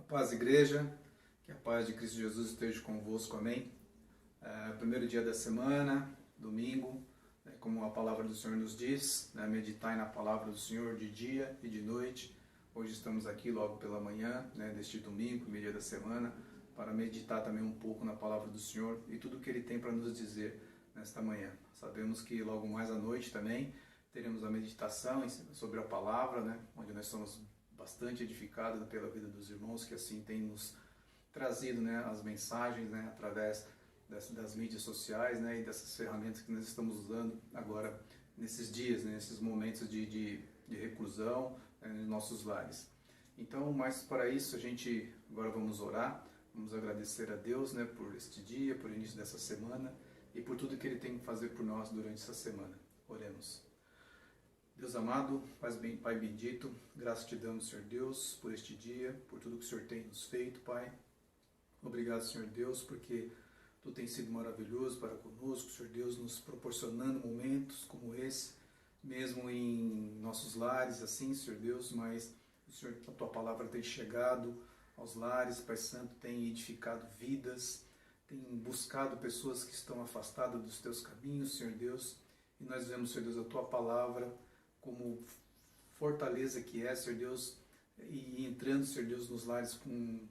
Paz, igreja, que a paz de Cristo Jesus esteja convosco, amém. Primeiro dia da semana, domingo, como a palavra do Senhor nos diz, meditai na palavra do Senhor de dia e de noite. Hoje estamos aqui logo pela manhã, deste domingo, primeiro dia da semana, para meditar também um pouco na palavra do Senhor e tudo o que Ele tem para nos dizer nesta manhã. Sabemos que logo mais à noite também teremos a meditação sobre a palavra, onde nós somos bastante edificados pela vida dos irmãos, que assim tem nos trazido as mensagens através das mídias sociais e dessas ferramentas que nós estamos usando agora nesses dias, nesses momentos de reclusão em nossos lares. Então, mas para isso a gente agora vamos orar, vamos agradecer a Deus por este dia, por início dessa semana e por tudo que Ele tem que fazer por nós durante essa semana. Oremos. Deus amado, Pai bendito, graças te damos, Senhor Deus, por este dia, por tudo que o Senhor tem nos feito, Pai. Obrigado, Senhor Deus, porque Tu tens sido maravilhoso para conosco, Senhor Deus, nos proporcionando momentos como esse, mesmo em nossos lares, assim, Senhor Deus, mas o Senhor, a Tua palavra tem chegado aos lares, Pai Santo, tem edificado vidas, tem buscado pessoas que estão afastadas dos Teus caminhos, Senhor Deus, e nós vemos, Senhor Deus, a Tua palavra como fortaleza que é, Senhor Deus, e entrando, Senhor Deus, nos lares quando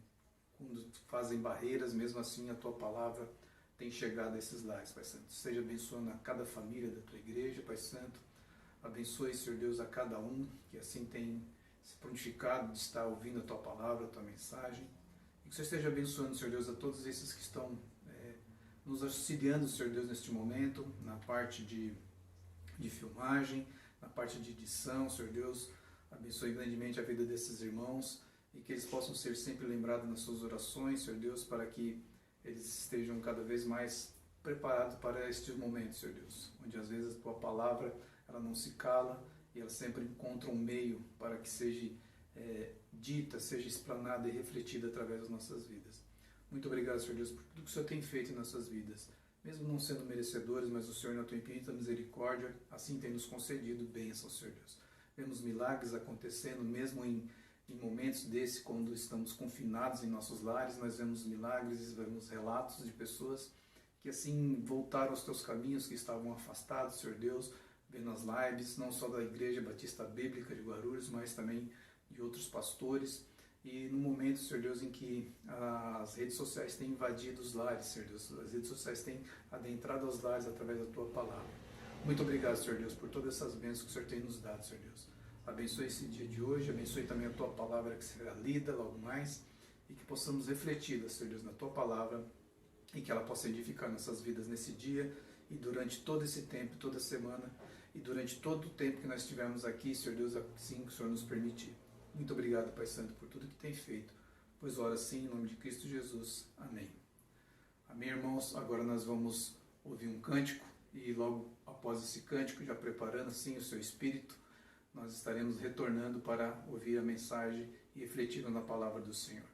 fazem barreiras, mesmo assim a Tua palavra tem chegado a esses lares, Pai Santo. Seja abençoando a cada família da Tua igreja, Pai Santo. Abençoe, Senhor Deus, a cada um que assim tem se prontificado de estar ouvindo a Tua palavra, a Tua mensagem. E que o Senhor esteja abençoando, Senhor Deus, a todos esses que estão nos auxiliando, Senhor Deus, neste momento, na parte de filmagem, na parte de edição, Senhor Deus. Abençoe grandemente a vida desses irmãos e que eles possam ser sempre lembrados nas suas orações, Senhor Deus, para que eles estejam cada vez mais preparados para estes momentos, Senhor Deus, onde às vezes a Tua palavra ela não se cala e ela sempre encontra um meio para que seja dita, seja explanada e refletida através das nossas vidas. Muito obrigado, Senhor Deus, por tudo que o Senhor tem feito em nossas vidas. Mesmo não sendo merecedores, mas o Senhor, na Tua infinita misericórdia, assim tem nos concedido bênçãos, Senhor Deus. Vemos milagres acontecendo, mesmo em momentos desse, quando estamos confinados em nossos lares, nós vemos milagres, vemos relatos de pessoas que assim voltaram aos Teus caminhos, que estavam afastados, Senhor Deus, vendo as lives, não só da Igreja Batista Bíblica de Guarulhos, mas também de outros pastores. E no momento, Senhor Deus, em que as redes sociais têm invadido os lares, Senhor Deus, as redes sociais têm adentrado aos lares através da Tua palavra. Muito obrigado, Senhor Deus, por todas essas bênçãos que o Senhor tem nos dado, Senhor Deus. Abençoe esse dia de hoje, abençoe também a Tua palavra que será lida logo mais e que possamos refleti-la, Senhor Deus, na Tua palavra e que ela possa edificar nossas vidas nesse dia e durante todo esse tempo, toda semana e durante todo o tempo que nós estivermos aqui, Senhor Deus, assim que o Senhor nos permitir. Muito obrigado, Pai Santo, por tudo que tem feito, pois ora assim, em nome de Cristo Jesus. Amém. Amém, irmãos? Agora nós vamos ouvir um cântico e logo após esse cântico, já preparando assim o seu espírito, nós estaremos retornando para ouvir a mensagem e refletindo na palavra do Senhor.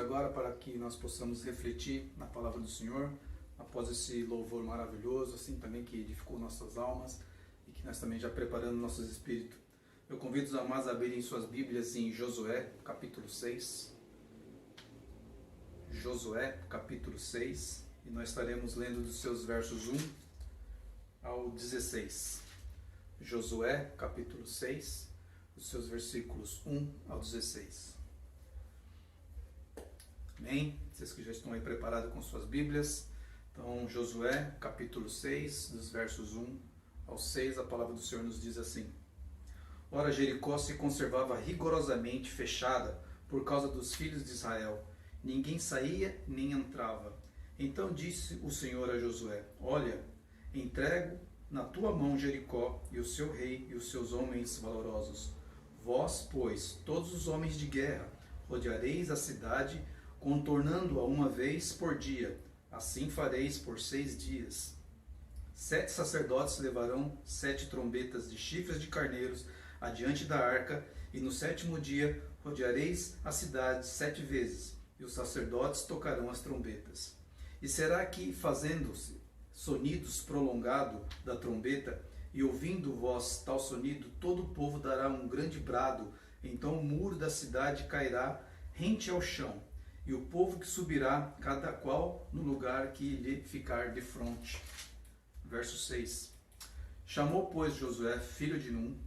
agora para que nós possamos refletir na palavra do Senhor, após esse louvor maravilhoso, assim também que edificou nossas almas e que nós também já preparando nossos espíritos. Eu convido os amados a abrirem suas Bíblias em Josué, capítulo 6. Josué, capítulo 6, e nós estaremos lendo dos seus versos 1 ao 16. Josué, capítulo 6, os seus versículos 1 ao 16. Amém? Vocês que já estão aí preparados com suas Bíblias. Então, Josué, capítulo 6, dos versos 1 ao 6, a palavra do Senhor nos diz assim: Ora, Jericó se conservava rigorosamente fechada por causa dos filhos de Israel. Ninguém saía nem entrava. Então disse o Senhor a Josué: Olha, entrego na tua mão Jericó e o seu rei e os seus homens valorosos. Vós, pois, todos os homens de guerra, rodeareis a cidade, contornando-a uma vez por dia. Assim fareis por 6 dias. 7 sacerdotes levarão 7 trombetas de chifres de carneiros adiante da arca, e no 7º dia rodeareis a cidade 7 vezes, e os sacerdotes tocarão as trombetas. E será que, fazendo-se sonidos prolongado da trombeta, e ouvindo vós tal sonido, todo o povo dará um grande brado, então o muro da cidade cairá rente ao chão, e o povo que subirá, cada qual no lugar que lhe ficar de fronte. Verso 6. Chamou, pois, Josué, filho de Num,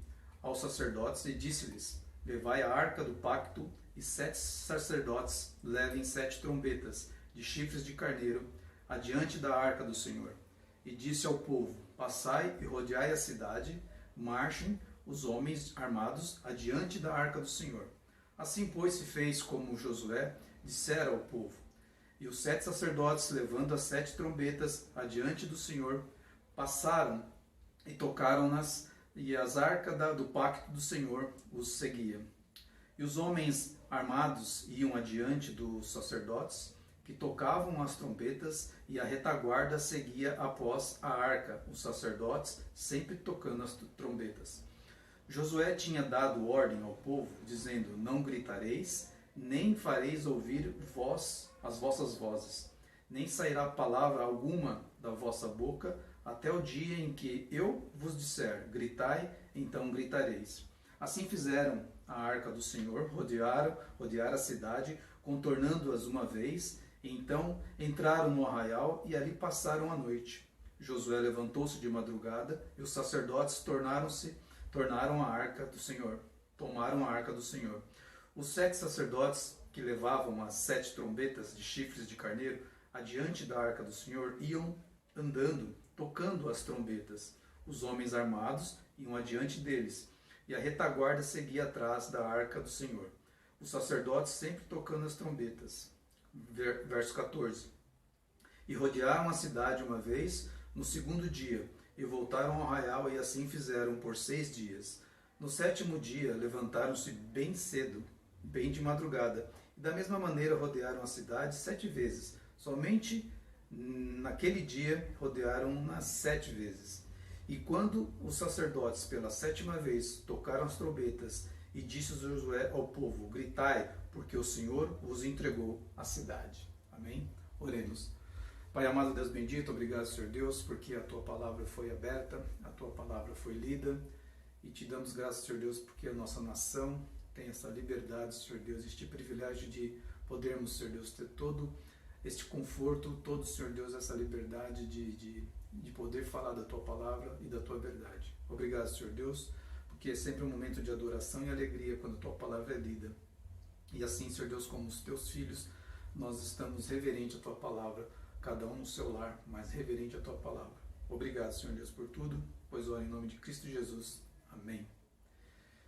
aos sacerdotes, e disse-lhes: Levai a arca do pacto, e 7 sacerdotes levem 7 trombetas de chifres de carneiro adiante da arca do Senhor. E disse ao povo: Passai e rodeai a cidade, marchem os homens armados adiante da arca do Senhor. Assim, pois, se fez como Josué dissera ao povo. E os 7 sacerdotes, levando as 7 trombetas adiante do Senhor, passaram e tocaram-nas, e as arcas do pacto do Senhor os seguiam. E os homens armados iam adiante dos sacerdotes, que tocavam as trombetas, e a retaguarda seguia após a arca, os sacerdotes sempre tocando as trombetas. Josué tinha dado ordem ao povo, dizendo: Não gritareis, nem fareis ouvir as vossas vozes, nem sairá palavra alguma da vossa boca, até o dia em que eu vos disser: gritai, então gritareis. Assim fizeram a arca do Senhor, rodearam a cidade, contornando-as uma vez, e então entraram no arraial e ali passaram a noite. Josué levantou-se de madrugada, e os sacerdotes tomaram a arca do Senhor. Os 7 sacerdotes que levavam as 7 trombetas de chifres de carneiro adiante da arca do Senhor iam andando, tocando as trombetas. Os homens armados iam adiante deles, e a retaguarda seguia atrás da arca do Senhor. Os sacerdotes sempre tocando as trombetas. Verso 14. E rodearam a cidade uma vez no 2º dia, e voltaram ao arraial, e assim fizeram por 6 dias. No 7º dia levantaram-se bem cedo, bem de madrugada, e da mesma maneira rodearam a cidade 7 vezes. Somente naquele dia rodearam-na 7 vezes. E quando os sacerdotes pela 7ª vez tocaram as trombetas, e disse Josué ao povo: Gritai, porque o Senhor vos entregou a cidade. Amém? Oremos. Pai amado, Deus bendito, obrigado, Senhor Deus, porque a Tua palavra foi aberta, a Tua palavra foi lida, e te damos graças, Senhor Deus, porque a nossa nação tem essa liberdade, Senhor Deus, este privilégio de podermos, Senhor Deus, ter todo este conforto, todo, Senhor Deus, essa liberdade de poder falar da Tua palavra e da Tua verdade. Obrigado, Senhor Deus, porque é sempre um momento de adoração e alegria quando a Tua palavra é lida. E assim, Senhor Deus, como os Teus filhos, nós estamos reverente à Tua palavra, cada um no seu lar, mas reverente à Tua palavra. Obrigado, Senhor Deus, por tudo, pois oro em nome de Cristo Jesus. Amém.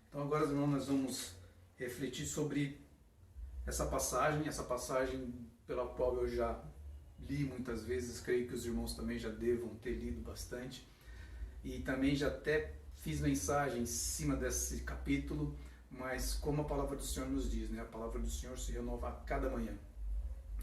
Então agora, irmãos, nós vamos refletir sobre essa passagem pela qual eu já li muitas vezes, creio que os irmãos também já devam ter lido bastante, e também já até fiz mensagem em cima desse capítulo, mas como a palavra do Senhor nos diz, né? A palavra do Senhor se renova a cada manhã.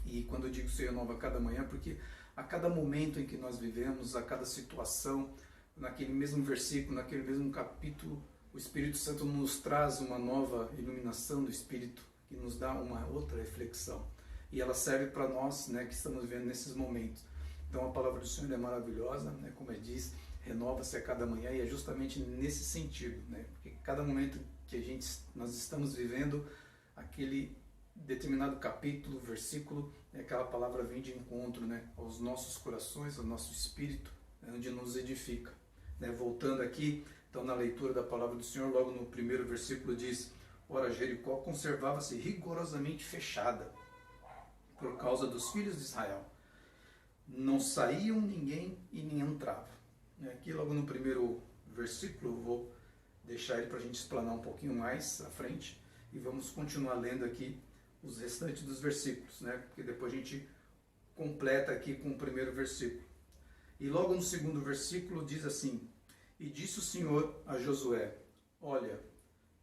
E quando eu digo se renova a cada manhã, porque a cada momento em que nós vivemos, a cada situação, naquele mesmo versículo, naquele mesmo capítulo, o Espírito Santo nos traz uma nova iluminação do Espírito, que nos dá uma outra reflexão. e ela serve para nós, né, que estamos vivendo nesses momentos. Então a palavra do Senhor é maravilhosa, né, como ele diz, renova-se a cada manhã, e é justamente nesse sentido, né, porque cada momento que nós estamos vivendo, aquele determinado capítulo, versículo, aquela palavra vem de encontro, né, aos nossos corações, ao nosso espírito, né, onde nos edifica. Né, voltando aqui, então na leitura da palavra do Senhor, logo no primeiro versículo diz: ora, Jericó conservava-se rigorosamente fechada por causa dos filhos de Israel. Não saíam ninguém e nem entrava. Aqui logo no primeiro versículo, eu vou deixar ele para a gente explanar um pouquinho mais à frente, e vamos continuar lendo aqui os restantes dos versículos, né? Porque depois a gente completa aqui com o primeiro versículo. E logo no segundo versículo diz assim: e disse o Senhor a Josué, olha,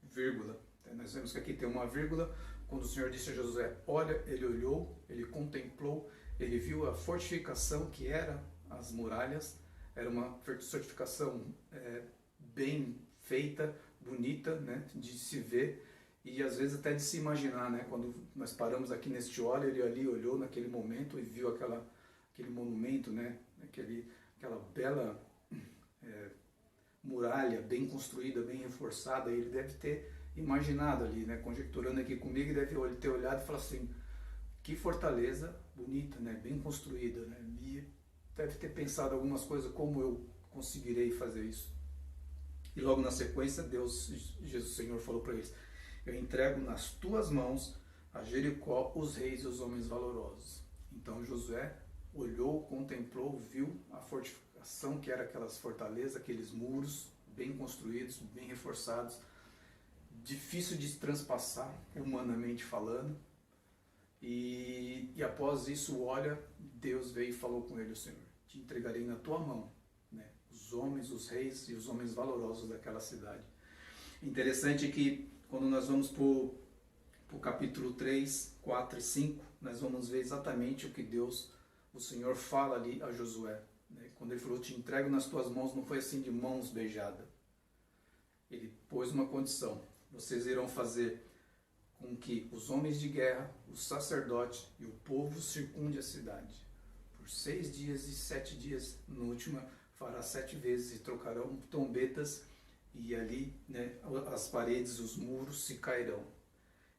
vírgula, nós vemos que aqui tem uma vírgula, quando o Senhor disse a Josué, olha, ele olhou, ele contemplou, ele viu a fortificação que era as muralhas, era uma fortificação bem feita, bonita, né, de se ver, e às vezes até de se imaginar, né, quando nós paramos aqui neste olho, ele ali olhou naquele momento e viu aquele monumento, né, aquela bela muralha bem construída, bem reforçada, e ele deve ter imaginado ali, né, conjecturando aqui comigo, deve ter olhado e falado assim, que fortaleza bonita, né, bem construída, né, e deve ter pensado algumas coisas, como eu conseguirei fazer isso. E logo na sequência, Jesus Senhor falou para eles, eu entrego nas tuas mãos a Jericó, os reis e os homens valorosos. Então Josué olhou, contemplou, viu a fortificação que era aquelas fortalezas, aqueles muros bem construídos, bem reforçados, difícil de transpassar, humanamente falando. E após isso, olha, Deus veio e falou com ele, o Senhor, te entregarei na tua mão, né, os homens, os reis e os homens valorosos daquela cidade. Interessante que quando nós vamos para o capítulo 3, 4 e 5, nós vamos ver exatamente o que Deus, o Senhor, fala ali a Josué. Né? Quando ele falou, te entrego nas tuas mãos, não foi assim de mãos beijadas. Ele pôs uma condição, vocês irão fazer com que os homens de guerra, os sacerdotes e o povo circunde a cidade. Por 6 dias e 7 dias, no último fará 7 vezes, e trocarão trombetas, e ali, né, as paredes, os muros se cairão.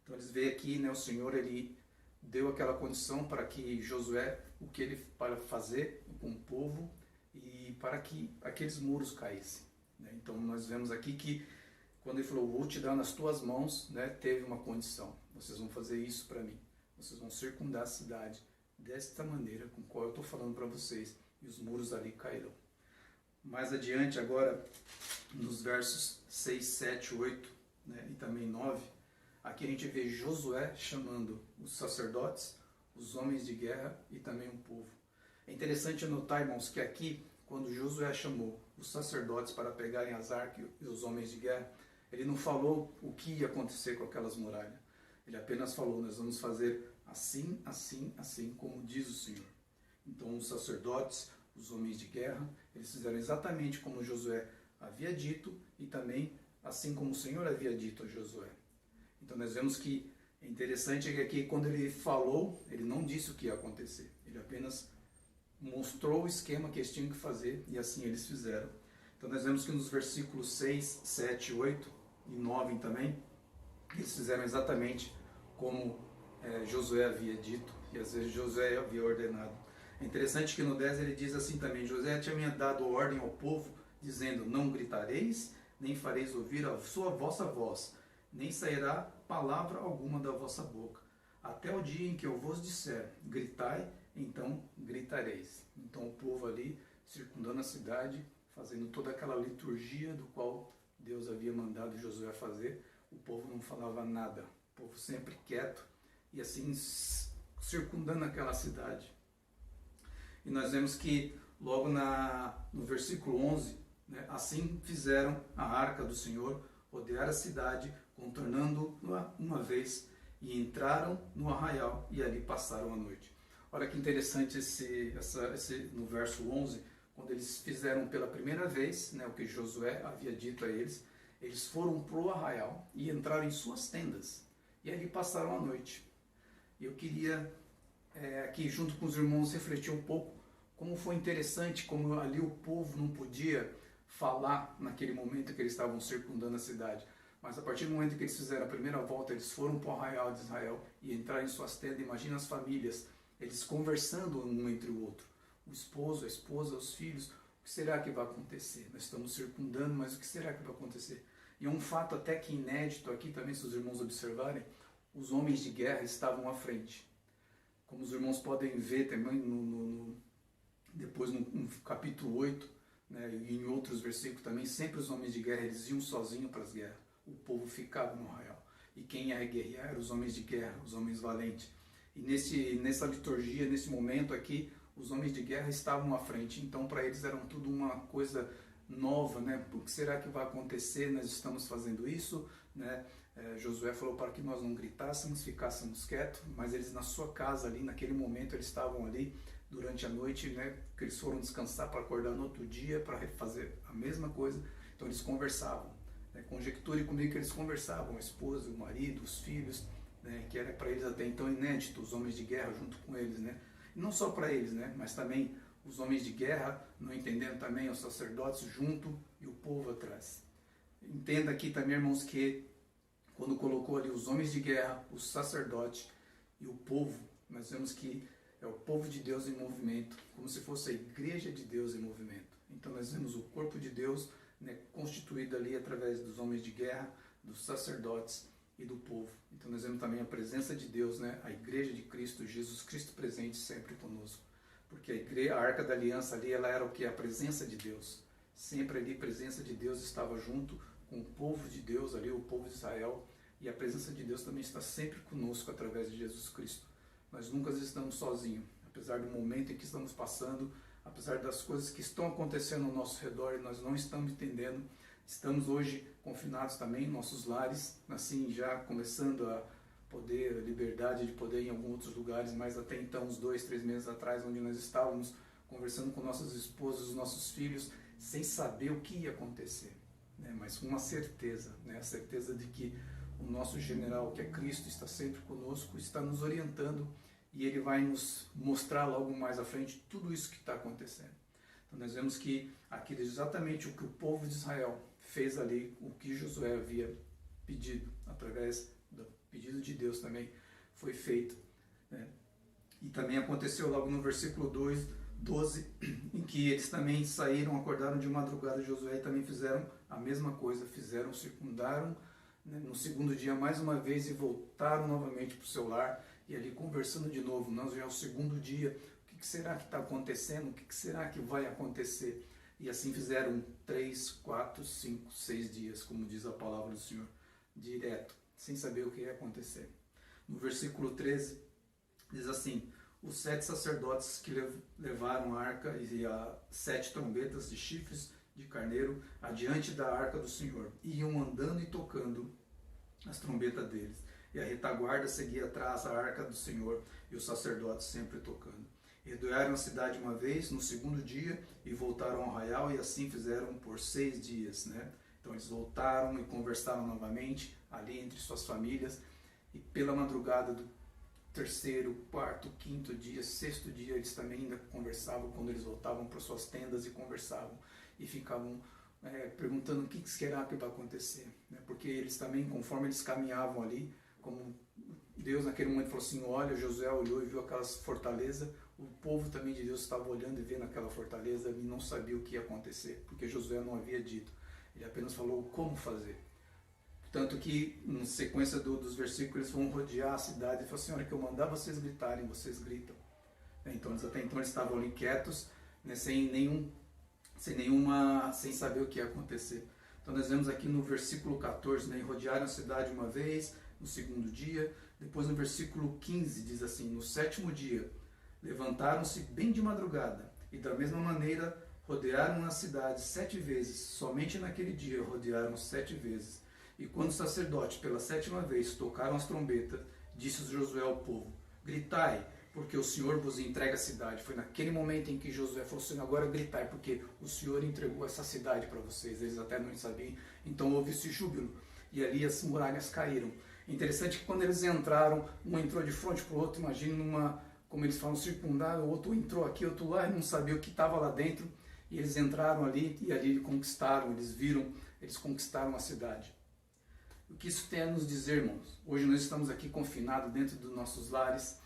Então eles veem aqui, né, o Senhor, ele deu aquela condição para que Josué, o que ele para fazer com o povo, e para que aqueles muros caíssem. Né? Então nós vemos aqui que quando ele falou, vou te dar nas tuas mãos, né, teve uma condição, vocês vão fazer isso para mim, vocês vão circundar a cidade desta maneira com qual eu estou falando para vocês, e os muros ali cairão. Mais adiante agora, nos versos 6, 7, 8, né, e também 9, aqui a gente vê Josué chamando os sacerdotes, os homens de guerra e também o povo. É interessante notar, irmãos, que aqui, quando Josué chamou os sacerdotes para pegarem as arcas e os homens de guerra, ele não falou o que ia acontecer com aquelas muralhas. Ele apenas falou, nós vamos fazer assim, assim, assim, como diz o Senhor. Então os sacerdotes, os homens de guerra, eles fizeram exatamente como Josué havia dito, e também assim como o Senhor havia dito a Josué. Então nós vemos que é interessante que aqui quando ele falou, ele não disse o que ia acontecer. Ele apenas mostrou o esquema que eles tinham que fazer, e assim eles fizeram. Então nós vemos que nos versículos 6, 7, 8 e 9 também, eles fizeram exatamente como Josué havia dito, e às vezes Josué havia ordenado. É interessante que no 10 ele diz assim também, Josué tinha dado ordem ao povo, dizendo, não gritareis, nem fareis ouvir a vossa voz, nem sairá palavra alguma da vossa boca, até o dia em que eu vos disser, gritai, então gritareis. Então o povo ali, circundando a cidade, fazendo toda aquela liturgia do qual Deus havia mandado Josué fazer, o povo não falava nada, o povo sempre quieto, e assim circundando aquela cidade. E nós vemos que logo no versículo 11, né, assim fizeram a arca do Senhor rodear a cidade, contornando-a uma vez, e entraram no arraial e ali passaram a noite. Olha que interessante no verso 11, quando eles fizeram pela primeira vez, né, o que Josué havia dito a eles, eles foram para o arraial e entraram em suas tendas, e ali passaram a noite. E eu queria aqui junto com os irmãos refletir um pouco como foi interessante, como ali o povo não podia falar naquele momento que eles estavam circundando a cidade. Mas a partir do momento que eles fizeram a primeira volta, eles foram para o arraial de Israel e entraram em suas tendas. Imagina as famílias, eles conversando um entre o outro. O esposo, a esposa, os filhos. O que será que vai acontecer? Nós estamos circundando, mas o que será que vai acontecer? E é um fato até que inédito aqui também, se os irmãos observarem, os homens de guerra estavam à frente. Como os irmãos podem ver também depois no capítulo 8, né, e em outros versículos também, sempre os homens de guerra eles iam sozinhos para as guerras. O povo ficava no arraial. E quem ia guerrear eram os homens de guerra, os homens valentes. E nessa liturgia, nesse momento aqui, os homens de guerra estavam à frente. Então, para eles era tudo uma coisa nova, né? O que será que vai acontecer? Nós estamos fazendo isso, né? Josué falou para que nós não gritássemos, ficássemos quietos, mas eles na sua casa ali, naquele momento, eles estavam ali durante a noite, né? Que eles foram descansar para acordar no outro dia, para fazer a mesma coisa. Então, eles conversavam. Conjecture comigo que eles conversavam, a esposa, o marido, os filhos, né, que era para eles até então inédito, os homens de guerra junto com eles, né? E não só para eles, né, mas também os homens de guerra, não entendendo também os sacerdotes junto e o povo atrás. Entenda aqui também, irmãos, que quando colocou ali os homens de guerra, os sacerdotes e o povo, nós vemos que é o povo de Deus em movimento, como se fosse a igreja de Deus em movimento. Então nós vemos o corpo de Deus, né, constituído ali através dos homens de guerra, dos sacerdotes e do povo. Então nós vemos também a presença de Deus, né, a igreja de Cristo, Jesus Cristo presente sempre conosco. Porque a arca da aliança ali, ela era o que? A presença de Deus. Sempre ali a presença de Deus estava junto com o povo de Deus ali, o povo de Israel. E a presença de Deus também está sempre conosco através de Jesus Cristo. Nós nunca estamos sozinhos, apesar do momento em que estamos passando, apesar das coisas que estão acontecendo ao nosso redor e nós não estamos entendendo. Estamos hoje confinados também em nossos lares, assim já começando a poder, a liberdade de poder ir em alguns outros lugares, mas até então, uns 2, 3 meses atrás, onde nós estávamos conversando com nossas esposas, os nossos filhos, sem saber o que ia acontecer, né? Mas com uma certeza, né? A certeza de que o nosso general, que é Cristo, está sempre conosco, está nos orientando e Ele vai nos mostrar logo mais à frente tudo isso que está acontecendo. Então nós vemos que aquilo é exatamente o que o povo de Israel fez ali, o que Josué havia pedido, através do pedido de Deus também foi feito, né? E também aconteceu logo no versículo 12, em que eles também saíram, acordaram de madrugada, Josué, e também fizeram a mesma coisa, circundaram, né, no segundo dia mais uma vez e voltaram novamente para o seu lar, e ali conversando de novo. Nós já é o segundo dia, o que será que está acontecendo, o que será que vai acontecer? E assim fizeram 3, 4, 5, 6 dias, como diz a palavra do Senhor, direto, sem saber o que ia acontecer. No versículo 13, diz assim: os 7 sacerdotes que levaram a arca e as 7 trombetas de chifres de carneiro adiante da arca do Senhor, iam andando e tocando as trombetas deles. E a retaguarda seguia atrás a arca do Senhor e os sacerdotes sempre tocando. Rodearam a cidade uma vez, no segundo dia, e voltaram ao arraial, e assim fizeram por 6 dias, né? Então eles voltaram e conversaram novamente ali entre suas famílias, e pela madrugada do terceiro, quarto, quinto dia, sexto dia, eles também ainda conversavam quando eles voltavam para suas tendas e conversavam e ficavam perguntando o que será que vai acontecer, né? Porque eles também, conforme eles caminhavam ali, como Deus naquele momento falou assim, olha, Josué olhou e viu aquelas fortalezas, o povo também de Deus estava olhando e vendo aquela fortaleza e não sabia o que ia acontecer, porque Josué não havia dito, ele apenas falou como fazer. Tanto que, na sequência dos versículos, eles vão rodear a cidade e falam assim, olha, que eu mandar vocês gritarem, vocês gritam. Então, até então eles estavam ali quietos, né, sem saber o que ia acontecer. Então nós vemos aqui no versículo 14, né, rodearam a cidade uma vez, no segundo dia. Depois no versículo 15 diz assim, no 7º dia, levantaram-se bem de madrugada, e da mesma maneira rodearam a cidade 7 vezes, somente naquele dia rodearam 7 vezes. E quando os sacerdotes pela 7ª vez tocaram as trombetas, disse Josué ao povo, gritai, porque o Senhor vos entrega a cidade. Foi naquele momento em que Josué falou assim, agora gritai, porque o Senhor entregou essa cidade para vocês. Eles até não sabiam, então houve esse júbilo, e ali as muralhas caíram. Interessante que quando eles entraram, um entrou de frente para o outro, imagine como eles falam, circundaram, o outro entrou aqui, outro lá, e não sabia o que estava lá dentro, e eles entraram ali, e ali conquistaram, eles viram, eles conquistaram a cidade. O que isso tem a nos dizer, irmãos? Hoje nós estamos aqui confinados dentro dos nossos lares,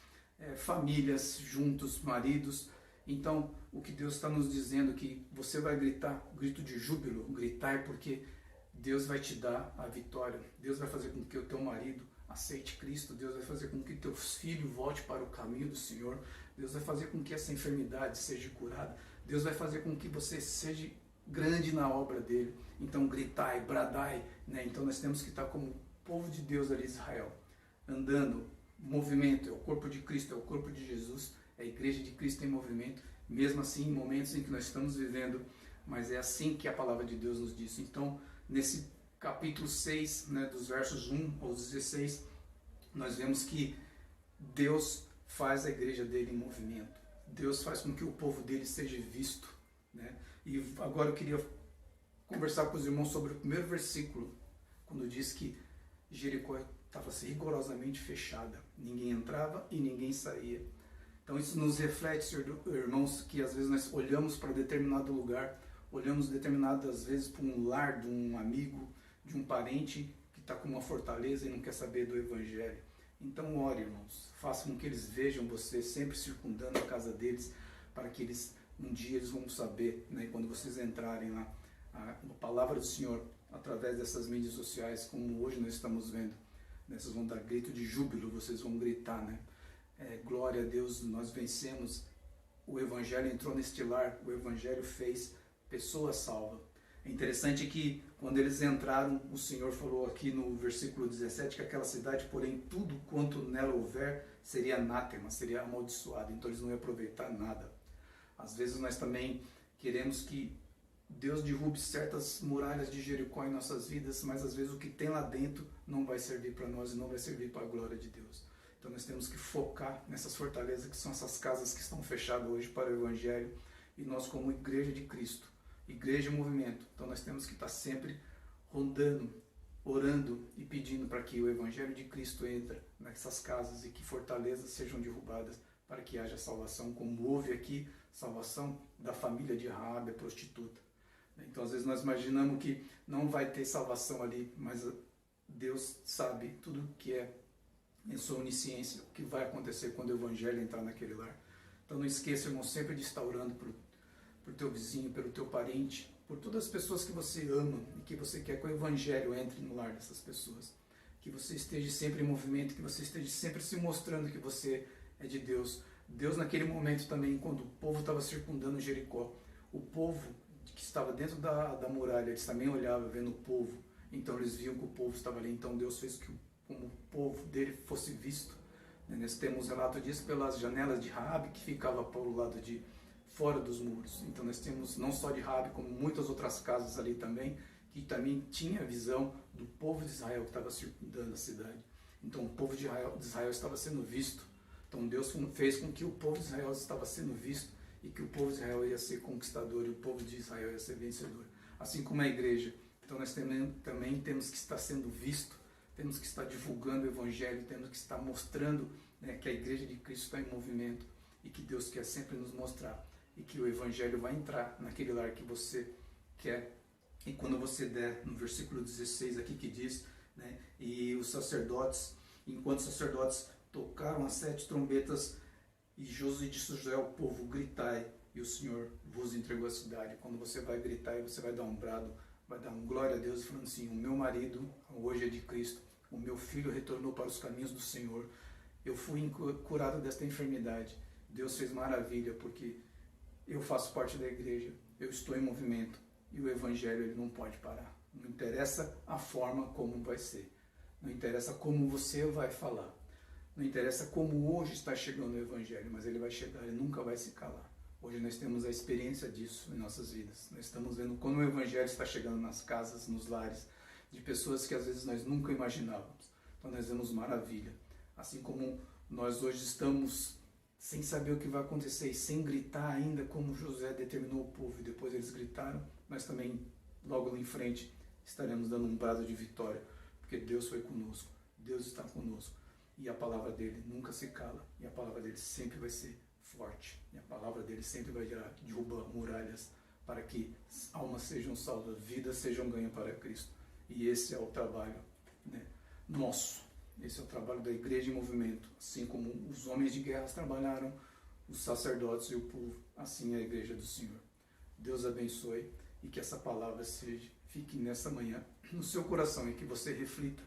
famílias juntos, maridos. Então, o que Deus está nos dizendo é que você vai gritar, grito de júbilo, gritar porque Deus vai te dar a vitória. Deus vai fazer com que o teu marido aceite Cristo. Deus vai fazer com que teu filho volte para o caminho do Senhor. Deus vai fazer com que essa enfermidade seja curada. Deus vai fazer com que você seja grande na obra dele. Então gritai, bradai, né? Então nós temos que estar como povo de Deus ali, Israel, andando, movimento, é o corpo de Cristo, é o corpo de Jesus, é a igreja de Cristo em movimento, mesmo assim em momentos em que nós estamos vivendo, mas é assim que a palavra de Deus nos diz. Então nesse capítulo 6, né, dos versos 1 aos 16, nós vemos que Deus faz a igreja dele em movimento, Deus faz com que o povo dele seja visto, né? E agora eu queria conversar com os irmãos sobre o primeiro versículo, quando diz que Jericó estava rigorosamente fechada, ninguém entrava e ninguém saía. Então isso nos reflete, irmãos, que às vezes nós olhamos para determinado lugar, olhamos determinadas vezes para um lar de um amigo, de um parente que está com uma fortaleza e não quer saber do Evangelho. Então ore, irmãos, faça com que eles vejam você sempre circundando a casa deles, para que eles um dia eles vão saber, né, quando vocês entrarem lá, a palavra do Senhor através dessas mídias sociais, como hoje nós estamos vendo, né, vocês vão dar grito de júbilo, vocês vão gritar, né? Glória a Deus, nós vencemos, o Evangelho entrou neste lar, o Evangelho fez pessoas salvas. É interessante que quando eles entraram, o Senhor falou aqui no versículo 17 que aquela cidade, porém, tudo quanto nela houver seria anátema, seria amaldiçoado, então eles não iam aproveitar nada. Às vezes nós também queremos que Deus derrube certas muralhas de Jericó em nossas vidas, mas às vezes o que tem lá dentro não vai servir para nós e não vai servir para a glória de Deus. Então nós temos que focar nessas fortalezas que são essas casas que estão fechadas hoje para o Evangelho, e nós como igreja de Cristo, igreja em movimento, então nós temos que estar sempre rondando, orando e pedindo para que o Evangelho de Cristo entre nessas casas e que fortalezas sejam derrubadas para que haja salvação, como houve aqui salvação da família de Raabe, a prostituta. Então às vezes nós imaginamos que não vai ter salvação ali, mas Deus sabe tudo que é em sua onisciência, o que vai acontecer quando o Evangelho entrar naquele lar. Então não esqueça, irmão, sempre de estar orando por teu vizinho, pelo teu parente, por todas as pessoas que você ama e que você quer que o Evangelho entre no lar dessas pessoas. Que você esteja sempre em movimento, que você esteja sempre se mostrando que você é de Deus. Deus naquele momento também, quando o povo estava circundando Jericó, o povo que estava dentro da muralha, eles também olhavam vendo o povo, então eles viam que o povo estava ali, então Deus fez que como o povo dele fosse visto. Nós temos relato disso pelas janelas de Raabe, que ficava para o lado de fora dos muros. Então nós temos não só de Raabe, como muitas outras casas ali também, que também tinha a visão do povo de Israel que estava circundando a cidade. Então o povo de Israel estava sendo visto. Então Deus fez com que o povo de Israel estava sendo visto e que o povo de Israel ia ser conquistador e o povo de Israel ia ser vencedor. Assim como a igreja. Então nós também temos que estar sendo visto, temos que estar divulgando o Evangelho, temos que estar mostrando, né, que a igreja de Cristo está em movimento e que Deus quer sempre nos mostrar e que o Evangelho vai entrar naquele lar que você quer. E quando você der, no versículo 16 aqui que diz, né, e os sacerdotes, enquanto os sacerdotes tocaram as 7 trombetas, e Josué disse a Josué ao povo, gritai, e o Senhor vos entregou a cidade. Quando você vai gritar e você vai dar um brado, vai dar um glória a Deus, falando assim, o meu marido hoje é de Cristo, o meu filho retornou para os caminhos do Senhor, eu fui curado desta enfermidade, Deus fez maravilha, porque eu faço parte da igreja, eu estou em movimento, e o Evangelho ele não pode parar. Não interessa a forma como vai ser, não interessa como você vai falar, não interessa como hoje está chegando o Evangelho, mas ele vai chegar, ele nunca vai se calar. Hoje nós temos a experiência disso em nossas vidas. Nós estamos vendo como o Evangelho está chegando nas casas, nos lares, de pessoas que às vezes nós nunca imaginávamos. Então nós vemos maravilha. Assim como nós hoje estamos sem saber o que vai acontecer e sem gritar ainda como Josué determinou o povo e depois eles gritaram, nós também, logo em frente, estaremos dando um brado de vitória, porque Deus foi conosco, Deus está conosco. E a palavra dele nunca se cala. E a palavra dele sempre vai ser forte. E a palavra dele sempre vai derrubar muralhas para que almas sejam salvas, vidas sejam ganhas para Cristo. E esse é o trabalho, né, nosso. Esse é o trabalho da igreja em movimento. Assim como os homens de guerra trabalharam, os sacerdotes e o povo, assim é a igreja do Senhor. Deus abençoe e que essa palavra fique nessa manhã no seu coração e que você reflita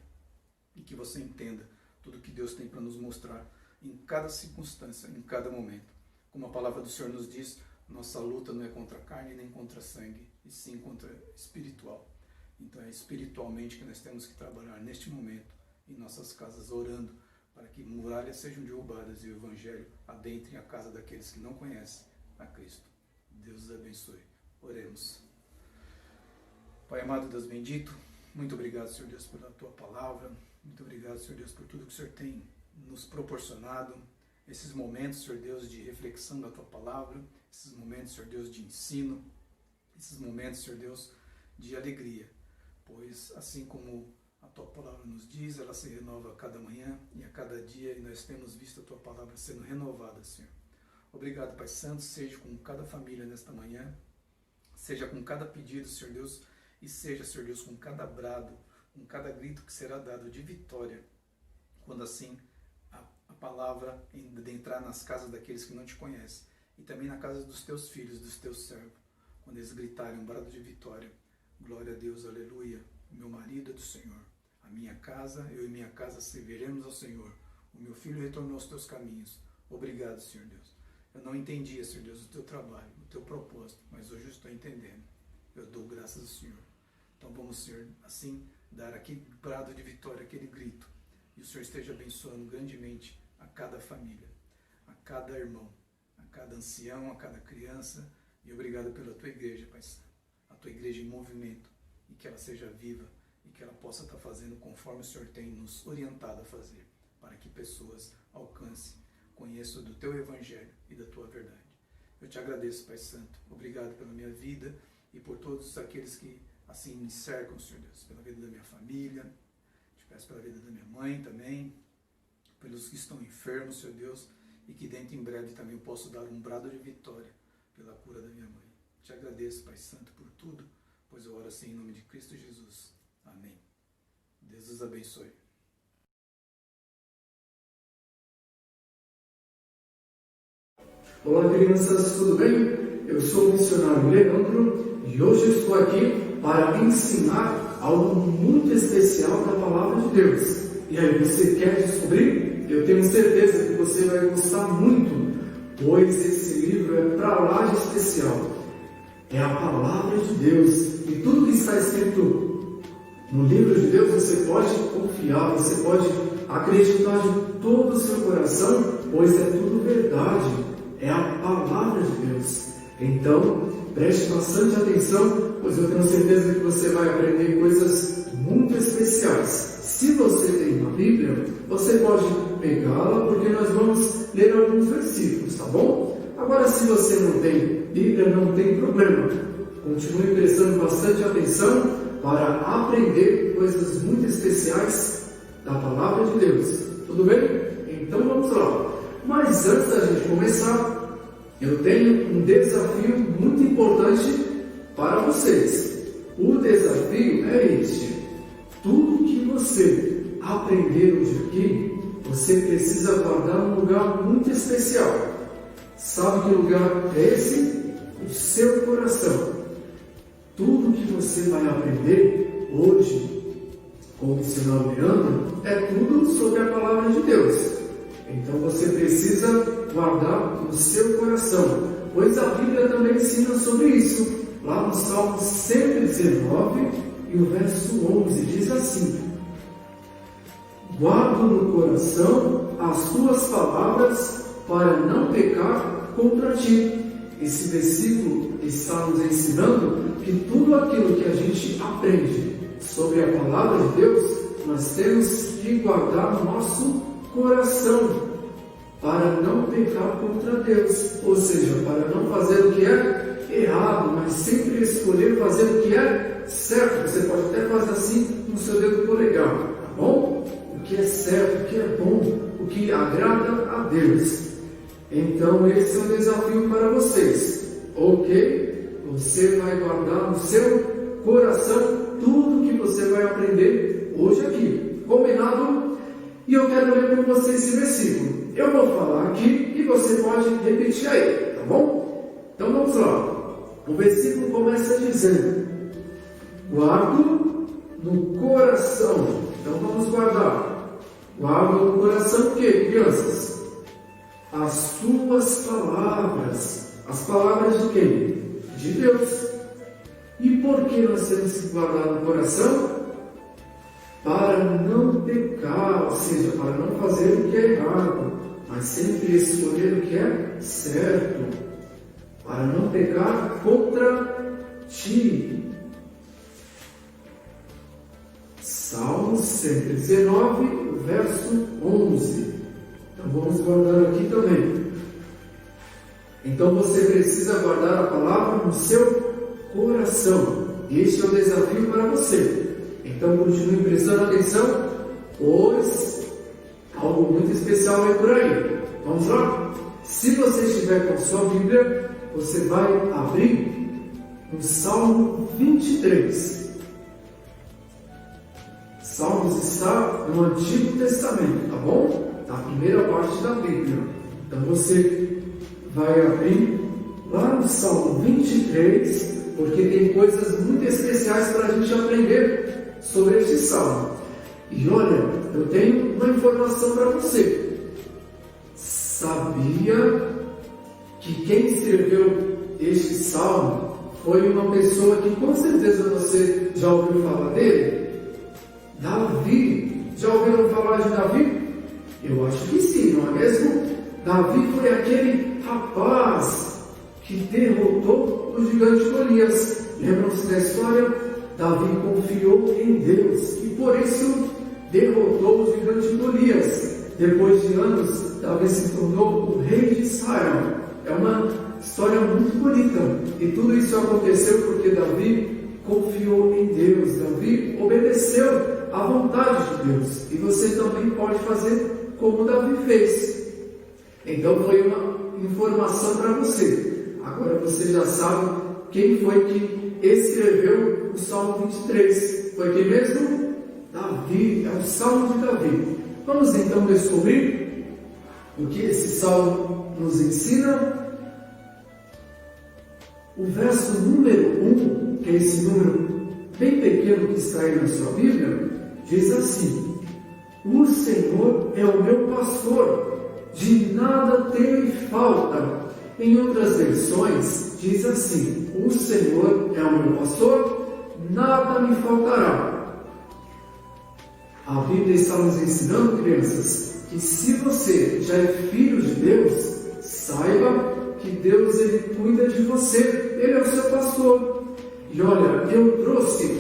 e que você entenda tudo que Deus tem para nos mostrar em cada circunstância, em cada momento. Como a palavra do Senhor nos diz, nossa luta não é contra a carne nem contra sangue, e sim contra espiritual. Então é espiritualmente que nós temos que trabalhar neste momento, em nossas casas, orando para que muralhas sejam derrubadas e o Evangelho adentre a casa daqueles que não conhecem a Cristo. Deus os abençoe. Oremos. Pai amado, Deus bendito, muito obrigado, Senhor Deus, pela Tua palavra. Muito obrigado, Senhor Deus, por tudo que o Senhor tem nos proporcionado. Esses momentos, Senhor Deus, de reflexão da Tua palavra. Esses momentos, Senhor Deus, de ensino. Esses momentos, Senhor Deus, de alegria. Pois assim como a Tua palavra nos diz, ela se renova a cada manhã e a cada dia, e nós temos visto a Tua palavra sendo renovada, Senhor. Obrigado, Pai Santo, seja com cada família nesta manhã, seja com cada pedido, Senhor Deus, e seja, Senhor Deus, com cada brado, com cada grito que será dado de vitória, quando assim a palavra entrar nas casas daqueles que não te conhecem, e também na casa dos Teus filhos, dos Teus servos, quando eles gritarem um brado de vitória. Glória a Deus, aleluia. Meu marido é do Senhor. A minha casa, eu e minha casa serviremos ao Senhor. O meu filho retornou aos Teus caminhos. Obrigado, Senhor Deus. Eu não entendia, Senhor Deus, o Teu trabalho, o Teu propósito, mas hoje eu estou entendendo. Eu dou graças ao Senhor. Então vamos, Senhor, assim, dar aquele brado de vitória, aquele grito. E o Senhor esteja abençoando grandemente a cada família, a cada irmão, a cada ancião, a cada criança. E obrigado pela Tua igreja, Pai Santo. A Tua igreja em movimento. E que ela seja viva. E que ela possa estar fazendo conforme o Senhor tem nos orientado a fazer. Para que pessoas alcancem, conheçam do Teu Evangelho e da Tua verdade. Eu te agradeço, Pai Santo. Obrigado pela minha vida e por todos aqueles que assim me cercam, Senhor Deus. Pela vida da minha família. Te peço pela vida da minha mãe também. Pelos que estão enfermos, Senhor Deus. E que dentro em breve também eu posso dar um brado de vitória pela cura da minha mãe. Te agradeço, Pai Santo, por tudo, pois eu oro assim em nome de Cristo Jesus. Amém. Deus os abençoe. Olá, crianças, tudo bem? Eu sou o missionário Leandro e hoje estou aqui para ensinar algo muito especial da Palavra de Deus. E aí, você quer descobrir? Eu tenho certeza que você vai gostar muito, pois esse livro é para lá de especial. É a Palavra de Deus e tudo que está escrito no livro de Deus você pode confiar, você pode acreditar de todo o seu coração, pois é tudo verdade. É a Palavra de Deus. Então, preste bastante atenção, pois eu tenho certeza que você vai aprender coisas muito especiais. Se você tem uma Bíblia, você pode pegá-la, porque nós vamos ler alguns versículos, tá bom? Agora, se você não tem Bíblia, não tem problema. Continue prestando bastante atenção para aprender coisas muito especiais da Palavra de Deus. Tudo bem? Então vamos lá. Mas antes da gente começar, eu tenho um desafio muito importante para vocês. O desafio é este: tudo que você aprender hoje aqui, você precisa guardar num lugar muito especial. Sabe que lugar é esse? O seu coração. Tudo que você vai aprender hoje com o missionário Leandro é tudo sobre a Palavra de Deus. Então você precisa guardar no seu coração, pois a Bíblia também ensina sobre isso. Lá no Salmo 119 e o verso 11 diz assim: guardo no coração as tuas palavras para não pecar contra ti. Esse versículo está nos ensinando que tudo aquilo que a gente aprende sobre a Palavra de Deus, nós temos que guardar no nosso coração para não pecar contra Deus, ou seja, para não fazer o que é errado, mas sempre escolher fazer o que é certo. Você pode até fazer assim no seu dedo polegar, tá bom? O que é certo, o que é bom. Deus. Então esse é o desafio para vocês, ok? Você vai guardar no seu coração tudo que você vai aprender hoje aqui, combinado? E eu quero ler com vocês esse versículo. Eu vou falar aqui e você pode repetir aí, tá bom? Então vamos lá. O versículo começa dizendo: guardo no coração. Então vamos guardar. Guardo no coração o quê, crianças? As suas palavras. As palavras de quem? De Deus. E por que nós temos que guardar no coração? Para não pecar, ou seja, para não fazer o que é errado, mas sempre escolher o que é certo, para não pecar contra ti. Salmos 119, verso 11. Então vamos guardar aqui também. Então você precisa guardar a palavra no seu coração. Este é o desafio para você. Então continue prestando atenção, pois algo muito especial é por aí. Vamos lá? Se você estiver com a sua Bíblia, você vai abrir no Salmo 23. Salmos está no Antigo Testamento, tá bom? Na primeira parte da Bíblia. Então você vai abrir lá no Salmo 23, porque tem coisas muito especiais para a gente aprender sobre este salmo. E olha, eu tenho uma informação para você. Sabia que quem escreveu este salmo foi uma pessoa que com certeza você já ouviu falar dele? Davi. Já ouviram falar de Davi? Eu acho que sim, não é mesmo? Davi foi aquele rapaz que derrotou o gigante Golias. Lembram-se da história? Davi confiou em Deus e por isso derrotou o gigante Golias. Depois de anos, Davi se tornou o rei de Israel. É uma história muito bonita. E tudo isso aconteceu porque Davi confiou em Deus. Davi obedeceu à vontade de Deus. E você também pode fazer como Davi fez. Então foi uma informação para você. Agora você já sabe quem foi que escreveu o Salmo 23. Foi quem mesmo? Davi. É o Salmo de Davi. Vamos então descobrir o que esse Salmo nos ensina. O verso número 1, que é esse número bem pequeno que está aí na sua Bíblia, diz assim: o Senhor é o meu pastor, de nada tenho falta. Em outras versões, diz assim: o Senhor é o meu pastor, nada me faltará. A Bíblia está nos ensinando, crianças, que se você já é filho de Deus, saiba que Deus ele cuida de você, Ele é o seu pastor. E olha, eu trouxe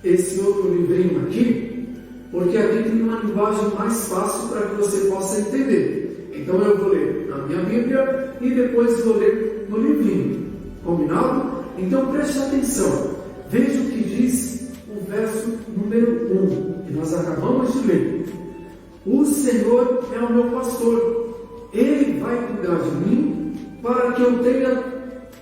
esse outro livrinho aqui, porque aqui tem uma linguagem mais fácil para que você possa entender. Então eu vou ler na minha Bíblia e depois vou ler no livrinho. Combinado? Então preste atenção. Veja o que diz o verso número 1, que nós acabamos de ler. O Senhor é o meu pastor. Ele vai cuidar de mim para que eu tenha